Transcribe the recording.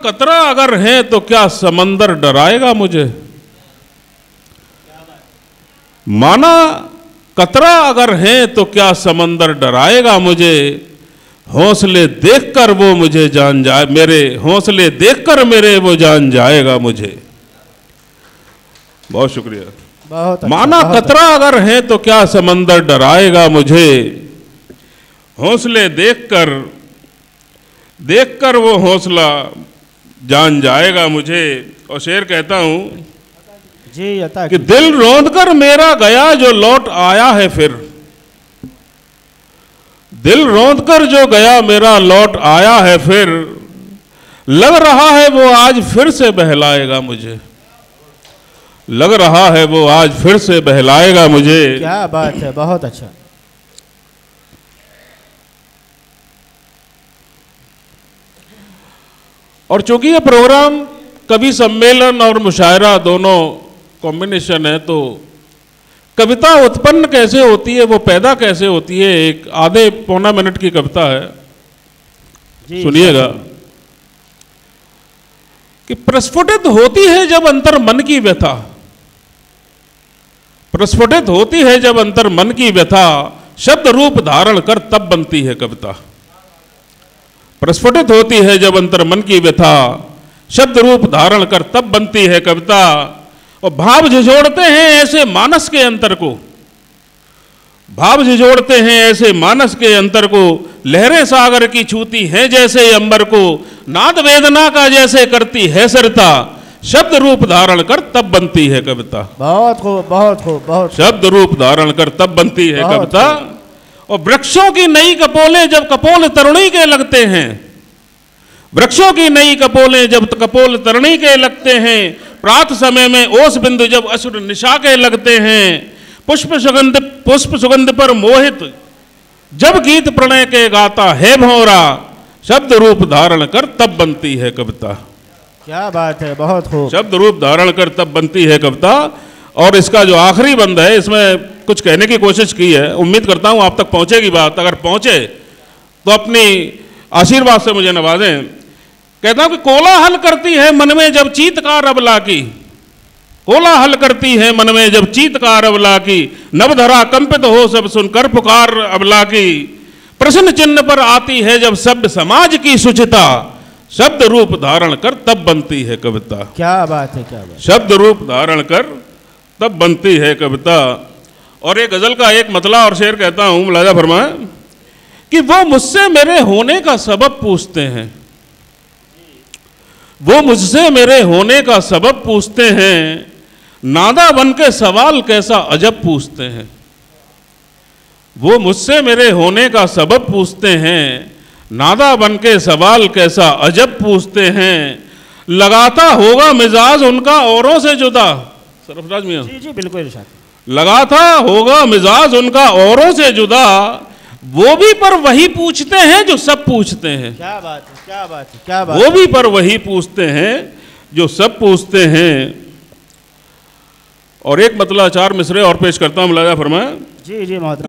कतरा अगर है तो क्या समंदर डराएगा मुझे। माना कतरा अगर है तो क्या समंदर डराएगा मुझे। हौसले देखकर वो मुझे जान जाए, मेरे हौसले देखकर मेरे वो जान जाएगा मुझे। बहुत शुक्रिया। बहुत अच्छा, माना बहुत कतरा अगर है तो क्या समंदर डराएगा मुझे। हौसले देखकर वो हौसला जान जाएगा मुझे। और शेर कहता हूं जी अता कि दिल रौंद कर मेरा गया जो लौट आया है फिर। दिल रौंद कर जो गया मेरा लौट आया है फिर। लग रहा है वो आज फिर से बहलाएगा मुझे। लग रहा है वो आज फिर से बहलाएगा मुझे। क्या बात है, बहुत अच्छा। और चूंकि ये प्रोग्राम कवि सम्मेलन और मुशायरा दोनों कॉम्बिनेशन है, तो कविता उत्पन्न कैसे होती है, वो पैदा कैसे होती है, एक आधे पौना मिनट की कविता है, सुनिएगा। कि प्रस्फुटित होती है जब अंतर मन की व्यथा। प्रस्फुटित होती है जब अंतर मन की व्यथा। शब्द रूप धारण कर तब बनती है कविता। प्रस्फुटित होती है जब अंतर मन की व्यथा। शब्द रूप धारण कर तब बनती है कविता। और भाव झिझोड़ते हैं ऐसे मानस के अंतर को। भाव झिझोड़ते हैं ऐसे मानस के अंतर को। लहरें सागर की छूती हैं जैसे अंबर को। नाद वेदना का जैसे करती है सरिता। शब्द रूप धारण कर तब बनती है कविता। बहुत खूब, बहुत खूब, बहुत। शब्द रूप धारण कर तब बनती है कविता। और वृक्षों की नई कपोलें जब कपोल तरुणी के लगते हैं। वृक्षों की नई कपोलें जब कपोल तरुणी के लगते हैं। प्रात समय में ओस बिंदु जब असुर निशा के लगते हैं। पुष्प सुगंध पर मोहित जब गीत प्रणय के गाता है भौरा। शब्द रूप धारण कर तब बनती है कविता। क्या बात है, बहुत खूब। शब्द रूप धारण कर तब बनती है कविता। और इसका जो आखिरी बंद है, इसमें कुछ कहने की कोशिश की है। उम्मीद करता हूं आप तक पहुंचेगी बात। अगर पहुंचे तो अपनी आशीर्वाद से मुझे नवाजें। कहता हूं कि कोलाहल करती है मन में जब चीतकार अबला की। कोलाहल करती है मन में जब चीतकार अबला की। नवधरा कंपित हो सब सुनकर पुकार अबला की। प्रश्न चिन्ह पर आती है जब शब्द समाज की सुचिता। शब्द रूप धारण कर तब बनती है कविता। क्या बात है, क्या बात। शब्द रूप धारण कर तब बनती है कविता। और एक गजल का एक मतला और शेर कहता हूं, मुलाजा फरमाए कि वो मुझसे मेरे होने का सबब पूछते हैं। वो मुझसे मेरे होने का सबब पूछते हैं। नादा बन के सवाल कैसा अजब पूछते हैं। वो मुझसे मेरे होने का सबब पूछते हैं। नादा बन के सवाल कैसा अजब पूछते हैं। लगाता होगा मिजाज उनका औरों से जुदा। सरफराज मियां जी जी बिल्कुल इरशाद। लगाता होगा मिजाज उनका औरों से जुदा। वो भी पर वही पूछते हैं जो सब पूछते हैं। क्या बात है, क्या बात है, क्या बात। वो भी पर वही पूछते हैं जो सब पूछते हैं। और एक मतला 4 मिसरे और पेश करता हूं, मुलाजा फरमाए। जी जी मोहतरम।